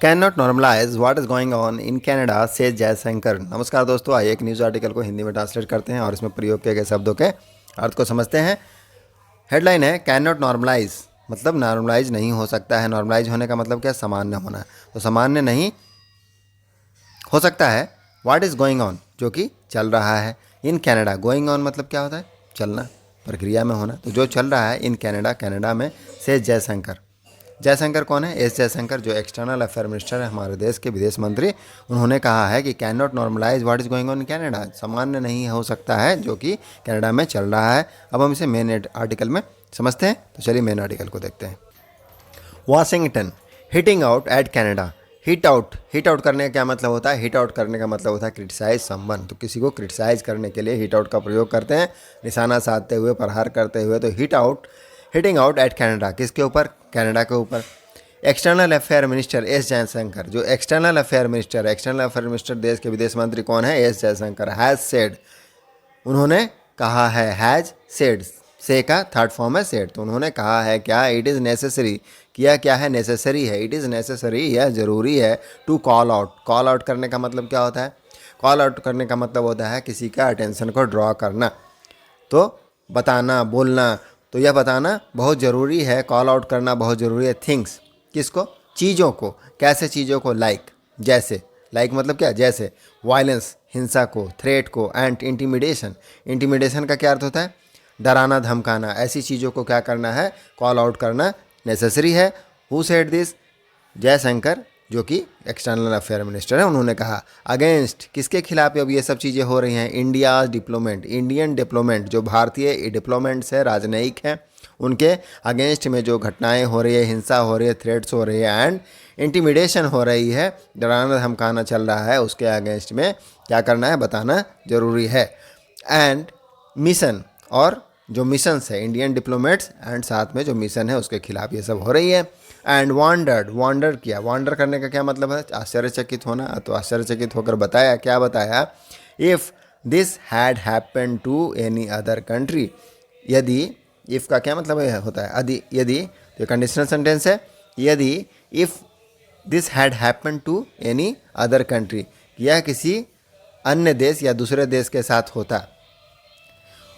Can not normalize what is going on in Canada से जयशंकर। नमस्कार दोस्तों, आइए एक न्यूज़ आर्टिकल को हिंदी में ट्रांसलेट करते हैं और इसमें प्रयोग किए गए शब्दों के अर्थ को समझते हैं। हेडलाइन है कैन नॉट नॉर्मलाइज, मतलब नॉर्मलाइज नहीं हो सकता है। नॉर्मलाइज होने का मतलब क्या, सामान्य होना। तो सामान्य नहीं हो सकता है। व्हाट इज़ गोइंग ऑन, जो कि चल रहा है। इन कनाडा, गोइंग ऑन मतलब क्या होता है, चलना, प्रक्रिया में होना। तो जो चल रहा है इन कनाडा, कनाडा में, से जयशंकर। जयशंकर कौन है? एस जयशंकर, जो एक्सटर्नल अफेयर मिनिस्टर है, हमारे देश के विदेश मंत्री। उन्होंने कहा है कि can not normalize what is going on in Canada, सामान्य नहीं हो सकता है जो कि कनाडा में चल रहा है। अब हम इसे मेन आर्टिकल में समझते हैं। तो चलिए मेन आर्टिकल को देखते हैं। Washington hitting out at Canada. Hit out करने का क्या मतलब होता है? हिट आउट करने का मतलब होता है क्रिटिसाइज समवन। तो किसी को क्रिटिसाइज करने के लिए हिट आउट का प्रयोग करते हैं, निशाना साधते हुए, प्रहार करते हुए। तो हिटिंग आउट एट कनाडा, किसके ऊपर? कनाडा के ऊपर। External affair minister S Jaishankar, जो एक्सटर्नल अफेयर मिनिस्टर देश के विदेश मंत्री कौन है? एस जयशंकर। हैज़ सेड, उन्होंने कहा है। हैज़ सेड, से का थर्ड फॉर्म है सेड। तो उन्होंने कहा है क्या? इट इज़ नेसेसरी, किया क्या है? नेसेसरी है। इट इज़ नेसेसरी, यह ज़रूरी है। To call out, call out करने का मतलब क्या होता है? कॉल आउट करने का मतलब होता है किसी का अटेंशन को ड्रॉ करना, तो बताना, बोलना। तो यह बताना बहुत ज़रूरी है, कॉल आउट करना बहुत ज़रूरी है। थिंग्स, किसको? चीज़ों को। कैसे चीज़ों को? लाइक, जैसे। लाइक मतलब क्या? जैसे। वायलेंस, हिंसा को। थ्रेट को। एंड इंटिमिडेशन का क्या अर्थ होता है? डराना, धमकाना। ऐसी चीज़ों को क्या करना है? कॉल आउट करना नेसेसरी है। Who said this? जयशंकर, जो कि एक्सटर्नल अफेयर मिनिस्टर है, उन्होंने कहा। अगेंस्ट, किसके खिलाफ अब ये सब चीज़ें हो रही हैं? इंडिया डिप्लोमेंट, इंडियन डिप्लोमेंट, जो भारतीय डिप्लोमेंट्स है, राजनयिक हैं, उनके अगेंस्ट में जो घटनाएं हो रही है, हिंसा हो रही है, थ्रेट्स हो रही है, एंड इंटिमिडेशन हो रही है, डराना धमकाना चल रहा है, उसके अगेंस्ट में क्या करना है? बताना जरूरी है। एंड मिशन, और जो मिशंस है, इंडियन डिप्लोमेट्स, एंड साथ में जो मिशन है उसके खिलाफ ये सब हो रही है। एंड वांडर किया। वांडर करने का क्या मतलब है? आश्चर्यचकित होना। तो आश्चर्यचकित होकर बताया, क्या बताया? If this had happen to any other country, यदि, इफ़ का क्या मतलब होता है? यदि, तो कंडीशनल सेंटेंस है। यदि, if this had happen to any other country, यह किसी अन्य देश या दूसरे देश के साथ होता।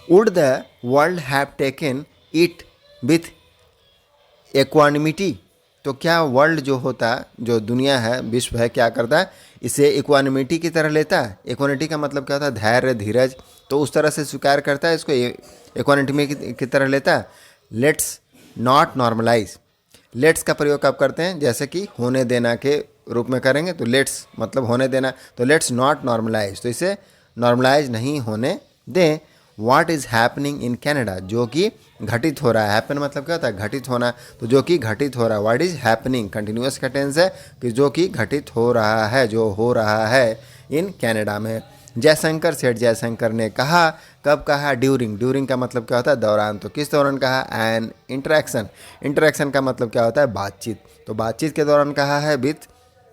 Would the world have taken it with equanimity, तो क्या वर्ल्ड जो होता, जो दुनिया है, विश्व है, क्या करता है? इसे इक्वानिमिटी की तरह लेता है। इक्वानिटी का मतलब क्या होता है? धैर्य, धीरज। तो उस तरह से स्वीकार करता है इसको, इक्वानिटी की तरह लेता है। लेट्स नॉट नॉर्मलाइज, लेट्स का प्रयोग कब करते हैं? जैसे कि होने देना के रूप में करेंगे, तो लेट्स मतलब होने देना। तो लेट्स नॉट नॉर्मलाइज, तो इसे नॉर्मलाइज नहीं होने दें। What is happening in Canada, जो कि घटित हो रहा है। हैपन मतलब क्या होता है? घटित होना। तो जो कि घटित हो रहा है। व्हाट इज़ हैपनिंग, कंटिन्यूअस का टेंस है, कि जो कि घटित हो रहा है, जो हो रहा है इन कनाडा में। जयशंकर, सेठ जयशंकर ने कहा। कब कहा? ड्यूरिंग का मतलब क्या होता है? दौरान। तो किस दौरान कहा? एन इंटरेक्शन का मतलब क्या होता है? बातचीत। तो बातचीत के दौरान कहा है। विथ,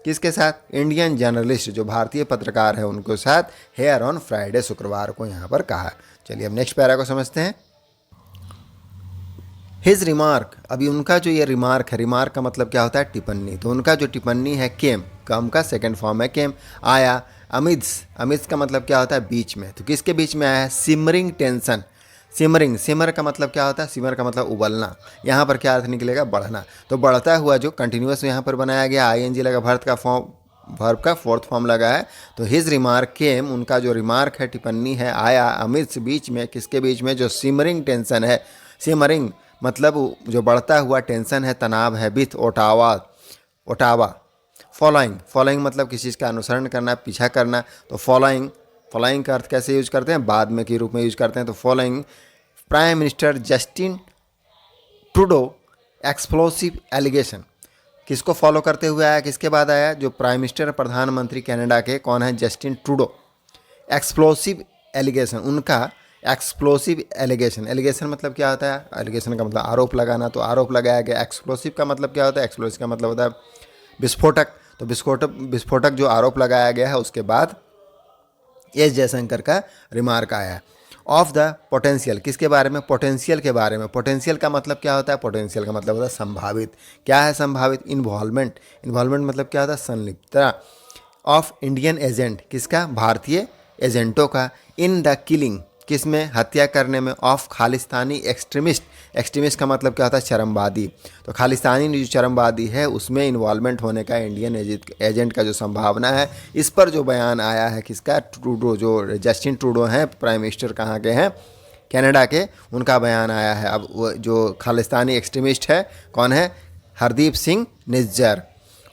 किसके साथ? इंडियन जर्नलिस्ट, जो भारतीय पत्रकार है, उनके साथ। हेयर ऑन फ्राइडे, शुक्रवार को यहाँ पर कहा। चलिए अब नेक्स्ट पैरा को समझते हैं। हिज रिमार्क, अभी उनका जो ये रिमार्क है, रिमार्क का मतलब क्या होता है? टिप्पणी। तो उनका जो टिप्पणी है, केम, कम का सेकंड फॉर्म है केम, आया। अमिड्स का मतलब क्या होता है? बीच में। तो किसके बीच में आया है? Simmering tension. सिमर का मतलब क्या होता है? सिमर का मतलब उबलना। यहाँ पर क्या अर्थ निकलेगा? बढ़ना। तो बढ़ता हुआ जो कंटिन्यूअस यहाँ पर बनाया गया, आईएनजी लगा, वर्ब का फोर्थ फॉर्म लगा है। तो हिज रिमार्क केम, उनका जो रिमार्क है, टिप्पणी है, आया। अमिड्स, बीच में। किसके बीच में? जो सिमरिंग टेंशन है। सिमरिंग मतलब जो बढ़ता हुआ टेंशन है, तनाव है। With Ottawa. फॉलोइंग मतलब किसी चीज़ का अनुसरण करना, पीछा करना। तो फॉलोइंग का अर्थ कैसे यूज करते हैं? बाद में के रूप में यूज करते हैं। तो following prime minister Justin Trudeau explosive allegation, किसको फॉलो करते हुए आया? किसके बाद आया? जो प्राइम मिनिस्टर, प्रधानमंत्री कनाडा के, कौन है? Justin Trudeau. एक्सप्लोसिव एलिगेशन, उनका एक्सप्लोसिव एलिगेशन मतलब क्या होता है? एलिगेशन का मतलब आरोप लगाना। तो आरोप लगाया गया। एक्सप्लोसिव का मतलब क्या होता है? एक्सप्लोसिव का मतलब होता है विस्फोटक। तो विस्फोटक जो आरोप लगाया गया है, उसके बाद एस जयशंकर का रिमार्क आया। ऑफ द पोटेंशियल, किसके बारे में, पोटेंशियल के बारे में। पोटेंशियल का मतलब क्या होता है, पोटेंशियल का मतलब होता है संभावित। क्या है संभावित, इन्वॉल्वमेंट। इन्वॉल्वमेंट मतलब क्या होता है, संलिप्तता। ऑफ इंडियन एजेंट, किसका, भारतीय एजेंटों का। इन द किलिंग, किस में, हत्या करने में। ऑफ खालिस्तानी एक्सट्रीमिस्ट, एक्सट्रीमिस्ट का मतलब क्या होता है, चरमवादी। तो खालिस्तानी जो चरमवादी है उसमें इन्वॉल्वमेंट होने का इंडियन एजेंट का जो संभावना है, इस पर जो बयान आया है किसका, ट्रूडो, जो जस्टिन ट्रूडो हैं, प्राइम मिनिस्टर कहाँ के हैं, कनाडा के, उनका बयान आया है। अब वो जो खालिस्तानी एक्सट्रीमिस्ट है कौन है, Hardeep Singh Nijjar.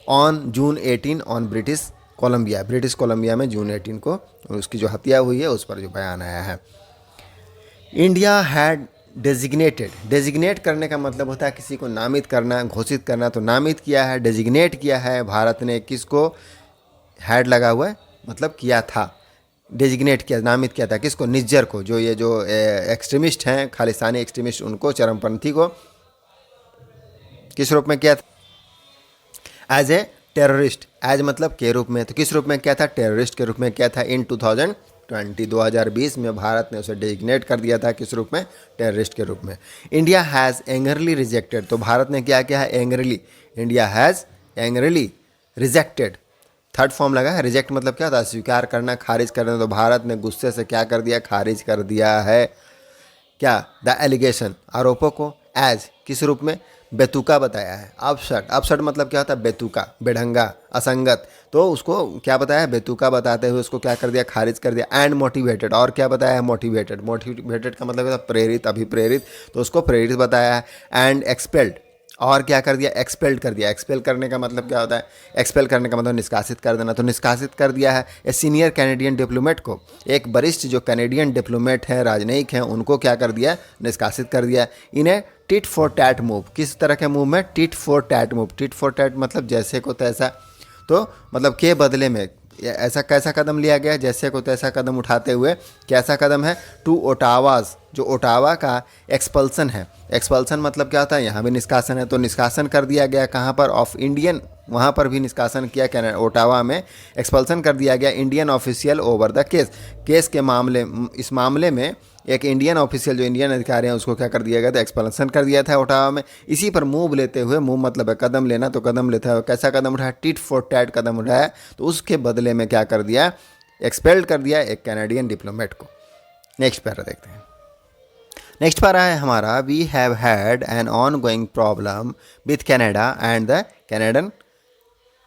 On June 18 on British Columbia, British Columbia में जून 18 को उसकी जो हत्या हुई है उस पर जो बयान आया है। इंडिया हैड डेजिग्नेटेड, डेजिग्नेट करने का मतलब होता है किसी को नामित करना, घोषित करना। तो नामित किया है, डेजिग्नेट किया है भारत ने, किसको, हैड लगा हुआ है मतलब किया था, डेजिग्नेट किया, नामित किया था, किसको, निज्जर को, जो ये जो एक्सट्रीमिस्ट हैं, खालिस्तानी एक्सट्रीमिस्ट, उनको, चरमपंथी को, किस रूप में किया था, एज ए टेररिस्ट। एज मतलब के रूप में, तो किस रूप में किया था, टेररिस्ट के रूप में किया था। इन 2020 में भारत ने उसे डेजिग्नेट कर दिया था, किस रूप में, टेररिस्ट के रूप में। इंडिया हैज़ एंग्रली रिजेक्टेड, तो भारत ने क्या किया है, angrily, India has angrily rejected, third form लगा है। रिजेक्ट मतलब क्या था, स्वीकार करना, खारिज करना। तो भारत ने गुस्से से क्या कर दिया, खारिज कर दिया है क्या, द एलिगेशन, आरोपों को। एज किस रूप में, बेतुका बताया है। अपशट, अपशट मतलब क्या होता है, बेतुका, बेढंगा, असंगत। तो उसको क्या बताया, बेतुका बताते हुए उसको क्या कर दिया, खारिज कर दिया। एंड मोटिवेटेड, और क्या बताया है, मोटिवेटेड। मोटिवेटेड का मतलब होता है प्रेरित, अभिप्रेरित, तो उसको प्रेरित बताया है। एंड एक्सपेल्ड, और क्या कर दिया, एक्सपेल्ड कर दिया। एक्सपेल करने का मतलब क्या होता है, एक्सपेल करने का मतलब निष्कासित कर देना, तो निष्कासित कर दिया है। ए सीनियर कैनेडियन डिप्लोमेट को, एक वरिष्ठ जो कैनेडियन डिप्लोमेट हैं, राजनयिक हैं, उनको क्या कर दिया, निष्कासित कर दिया। इन्हें टिट फॉर टैट मूव, किस तरह के मूव में, tit for tat move. Tit for tat मतलब जैसे को तैसा, तो मतलब के बदले में ऐसा कैसा कदम लिया गया, जैसे को तैसा कदम उठाते हुए, कैसा कदम है, टू ओटावाज, जो ओटावा का एक्सपल्सन है। एक्सपल्सन मतलब क्या होता है, यहाँ भी निष्कासन है, तो निष्कासन कर दिया गया कहाँ पर, ऑफ इंडियन, वहाँ पर भी निष्कासन किया, क्या, ओटावा में एक्सपल्सन कर दिया गया Indian official over the case. Case के मामले, इस मामले में एक इंडियन ऑफिशियल, जो इंडियन अधिकारी हैं, उसको क्या कर दिया गया था, एक्सपल्सन कर दिया था ओटावा में। इसी पर मूव लेते हुए, मूव मतलब है कदम लेना, तो कदम लेता हुए कैसा कदम उठाया, टिट फॉर टैट कदम उठाया। तो उसके बदले में क्या कर दिया, एक्सपेल्ड कर दिया एक कैनेडियन डिप्लोमेट को। नेक्स्ट पैरा देखते हैं। नेक्स्ट पैरा है हमारा, we have had an on going problem with Canada and the Canadian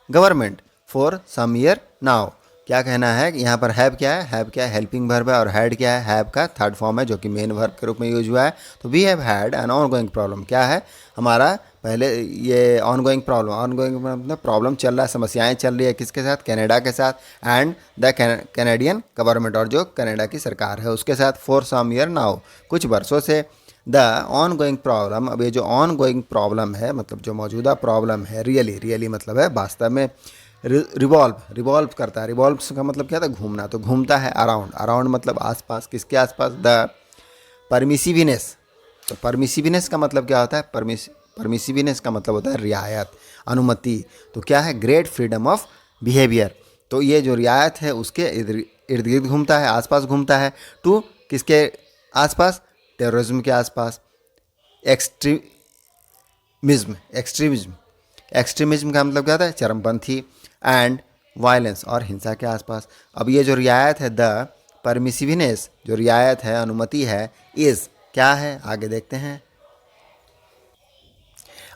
government for some year now. क्या कहना है, यहाँ पर हैव क्या है, हैव क्या है, हेल्पिंग वर्ब है, और हैड क्या है, हैव का थर्ड फॉर्म है, जो कि मेन वर्ब के रूप में यूज हुआ है। तो we have had an on going problem, क्या है हमारा, पहले ये on going problem, on going मतलब प्रॉब्लम चल रहा है, समस्याएं चल रही है, किसके साथ, कनाडा के साथ। एंड द कैनेडियन गवर्नमेंट, और जो कनाडा की सरकार है उसके साथ। फॉर सम ईयर नाउ, कुछ वर्षों से। द ऑन गोइंग प्रॉब्लम, अब ये जो ऑन गोइंग प्रॉब्लम है मतलब जो मौजूदा प्रॉब्लम है, रियली, रियली मतलब है वास्तव में, रिवॉल्व, रिवॉल्व करता है। रिवॉल्व का मतलब क्या था, घूमना, तो घूमता है अराउंड, अराउंड मतलब आसपास, किसके आसपास, द परमिसिविनेस। तो परमिसिविनेस का मतलब क्या होता है, परमिसिविनेस का मतलब होता है रियायत, अनुमति। तो क्या है, ग्रेट फ्रीडम ऑफ बिहेवियर। तो ये जो रियायत है उसके इर्द गिर्द घूमता है, आसपास घूमता है। टू किसके आसपास, टेररिज्म के आसपास। एक्सट्रीमिज्म, एक्सट्रीमिज्म, एक्सट्रीमिज्म का मतलब क्या होता है, चरमपंथी। एंड वायलेंस, और हिंसा के आसपास। अब ये जो रियायत है, द परमिसिविनेस, जो रियायत है, अनुमति है, इज़ क्या है, आगे देखते हैं।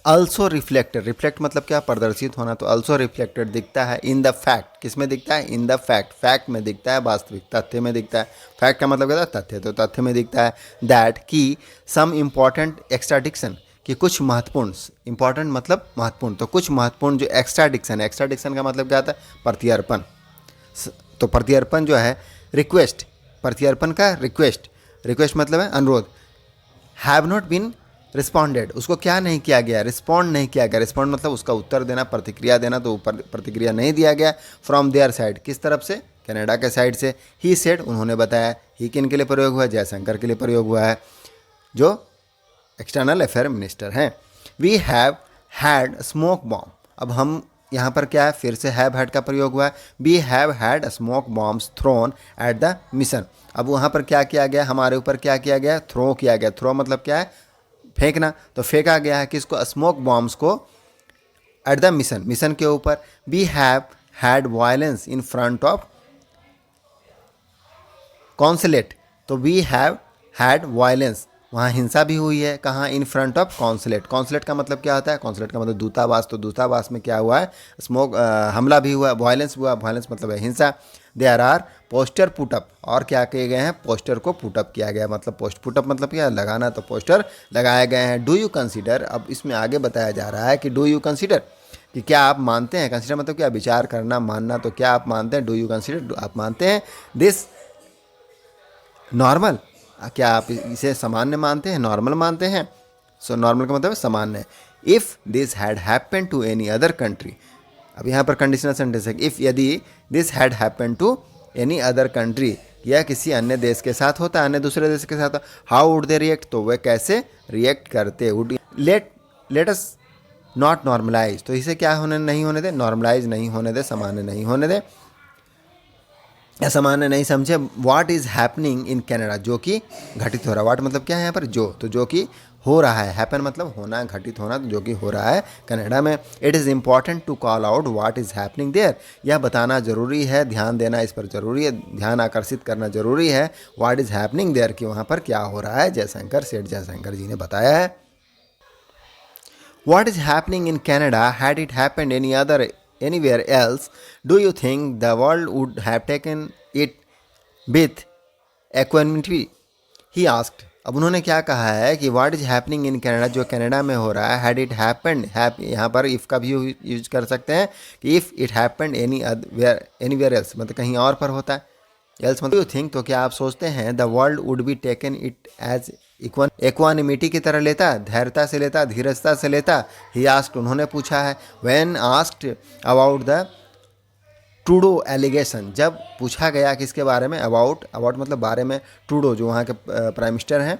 अल्सो रिफ्लेक्टेड, रिफ्लेक्ट मतलब क्या, प्रदर्शित होना। तो अल्सो रिफ्लेक्टेड दिखता है इन द फैक्ट, किस में दिखता है, इन द फैक्ट, फैक्ट में दिखता है, वास्तविक तथ्य में दिखता है। फैक्ट का मतलब क्या था, तथ्य, तो तथ्य में दिखता है। दैट कि सम इम्पॉर्टेंट एक्स्ट्राडिक्शन, कि कुछ महत्वपूर्ण, इंपॉर्टेंट मतलब महत्वपूर्ण, तो कुछ महत्वपूर्ण जो एक्स्ट्राडिक्शन है, एक्स्ट्राडिक्शन का मतलब क्या होता है, प्रत्यर्पण। तो प्रत्यर्पण जो है, रिक्वेस्ट, प्रत्यर्पण का रिक्वेस्ट, रिक्वेस्ट मतलब है अनुरोध। हैव नॉट बीन रिस्पॉन्डेड, उसको क्या नहीं किया गया, रिस्पॉन्ड नहीं किया गया। रिस्पॉन्ड मतलब उसका उत्तर देना, प्रतिक्रिया देना, तो ऊपर प्रतिक्रिया नहीं दिया गया। फ्रॉम देयर साइड, किस तरफ से, कनाडा के साइड से। ही सेड, उन्होंने बताया। ही किन के लिए प्रयोग हुआ है, जयशंकर के लिए प्रयोग हुआ है, जो एक्सटर्नल अफेयर मिनिस्टर हैं। We have had smoke bomb, अब हम यहाँ पर क्या है, फिर से हैव हैड का प्रयोग हुआ है। We have had smoke bombs thrown at the mission. अब वहाँ पर क्या किया गया, हमारे ऊपर क्या किया गया, थ्रो किया गया। थ्रो मतलब क्या है, फेंकना। तो फेंका गया है किसको, स्मोक बॉम्ब्स को एट द मिशन, मिशन के ऊपर। We have had violence in front of consulate. तो वी हैव हैड वायलेंस, वहाँ हिंसा भी हुई है। कहाँ, in front of consulate. Consulate का मतलब क्या होता है, कॉन्सुलेट का मतलब दूतावास। तो दूतावास में क्या हुआ है, स्मोक हमला भी हुआ, वायलेंस हुआ। वायलेंस मतलब है हिंसा। देयर आर पोस्टर पुटअप, और क्या किए गए हैं, पोस्टर को पुटअप किया गया। मतलब पोस्ट पुटअप मतलब क्या, लगाना। तो पोस्टर लगाए गए हैं। डू यू कंसिडर, अब इसमें आगे बताया जा रहा है कि डू यू कंसिडर, कि क्या आप मानते हैं। कंसिडर मतलब क्या, विचार करना, मानना। तो क्या आप मानते हैं, डू यू कंसिडर, आप मानते हैं दिस नॉर्मल, क्या आप इसे सामान्य मानते हैं, नॉर्मल मानते हैं। सो नॉर्मल का मतलब सामान्य। If this had happen to any other country, अब यहाँ पर कंडीशनल सेंटेंस है। इफ़, यदि this had happen to any other country, या किसी अन्य देश के साथ होता, अन्य दूसरे देश के साथ, हाउ वुड दे रिएक्ट, तो वे कैसे रिएक्ट करते। Would let us not normalize, तो इसे क्या होने नहीं होने दे, नॉर्मलाइज नहीं होने दे, सामान्य नहीं होने दे, या सामान्य नहीं समझे। What is happening in Canada, जो कि घटित हो रहा है। व्हाट मतलब क्या है यहाँ पर, जो, तो जो कि हो रहा है। हैपन मतलब होना, घटित होना, तो जो कि हो रहा है कनाडा में। It is important to call out what is happening there, यह बताना जरूरी है, ध्यान देना इस पर जरूरी है, ध्यान आकर्षित करना जरूरी है। व्हाट इज़ हैपनिंग देयर, कि वहाँ पर क्या हो रहा है। जयशंकर, सेठ जयशंकर जी ने बताया है। What is happening in Canada, had it happened anywhere else, do you think the world would have taken it with equanimity? He asked. अब उन्होंने क्या कहा है कि what is happening in Canada, जो कनाडा में हो रहा है, had it happened, यहाँ पर if का भी यूज कर सकते हैं कि if it happened anywhere else, मतलब कहीं और पर होता है। else मतलब you think, तो क्या आप सोचते हैं the world would be taken it as equanimity की तरह लेता, धैर्यता से लेता, धीरजता से लेता। ही आस्क्ड, उन्होंने पूछा है। When asked about the Trudeau allegation, जब पूछा गया किसके बारे में, अबाउट मतलब बारे में, ट्रूडो जो वहाँ के प्राइम मिनिस्टर हैं,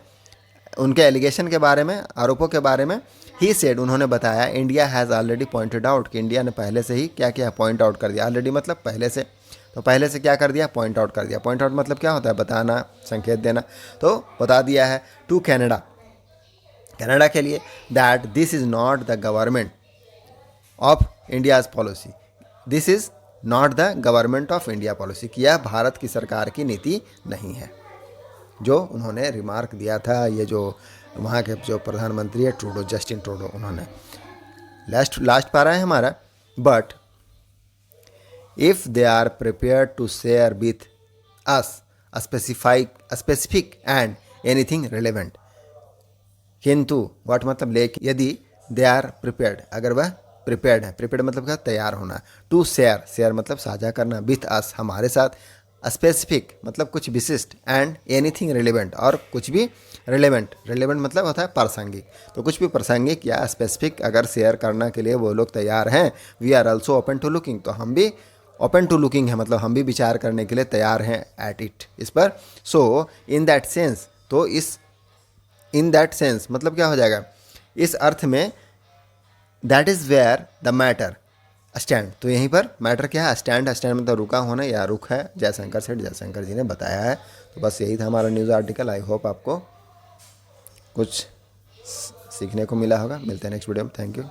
उनके एलिगेशन के बारे में, आरोपों के बारे में। ही सेड, उन्होंने बताया, India has already pointed out, कि इंडिया ने पहले से ही क्या किया, पॉइंट आउट कर दिया। ऑलरेडी मतलब पहले से, तो पहले से क्या कर दिया, पॉइंट आउट कर दिया। पॉइंट आउट मतलब क्या होता है, बताना, संकेत देना। तो बता दिया है टू कनाडा, कनाडा के लिए, that this is not the government of India's policy, this is not the government of India policy, कि यह भारत की सरकार की नीति नहीं है। जो उन्होंने रिमार्क दिया था, ये जो वहाँ के जो प्रधानमंत्री है ट्रूडो, जस्टिन ट्रूडो, उन्होंने। लास्ट पारा है हमारा। But if they are prepared to share with us a specific and anything relevant, किंतु what मतलब लेकिन, यदि they are prepared, अगर वह प्रिपेयर्ड है, प्रिपेयर्ड मतलब क्या, तैयार होना, टू शेयर मतलब साझा करना, विथ अस हमारे साथ, स्पेसिफिक मतलब कुछ विशिष्ट, एंड एनीथिंग रिलेवेंट और कुछ भी रिलेवेंट मतलब होता है प्रासंगिक, तो कुछ भी प्रासंगिक या स्पेसिफिक अगर शेयर करने के लिए वो लोग तैयार हैं। We are also open to looking, तो हम भी ओपन टू लुकिंग है, मतलब हम भी विचार करने के लिए तैयार हैं एट इट, इस पर। सो इन दैट सेंस, तो इस इन दैट सेंस मतलब क्या हो जाएगा, इस अर्थ में, that is where the matter stand, तो यहीं पर मैटर क्या है, स्टैंड मतलब रुका होना या रुख है, जयशंकर सेठ जयशंकर जी ने बताया है। तो बस यही था हमारा न्यूज़ आर्टिकल। आई होप आपको कुछ सीखने को मिला होगा। मिलते हैं नेक्स्ट वीडियो में। Thank you.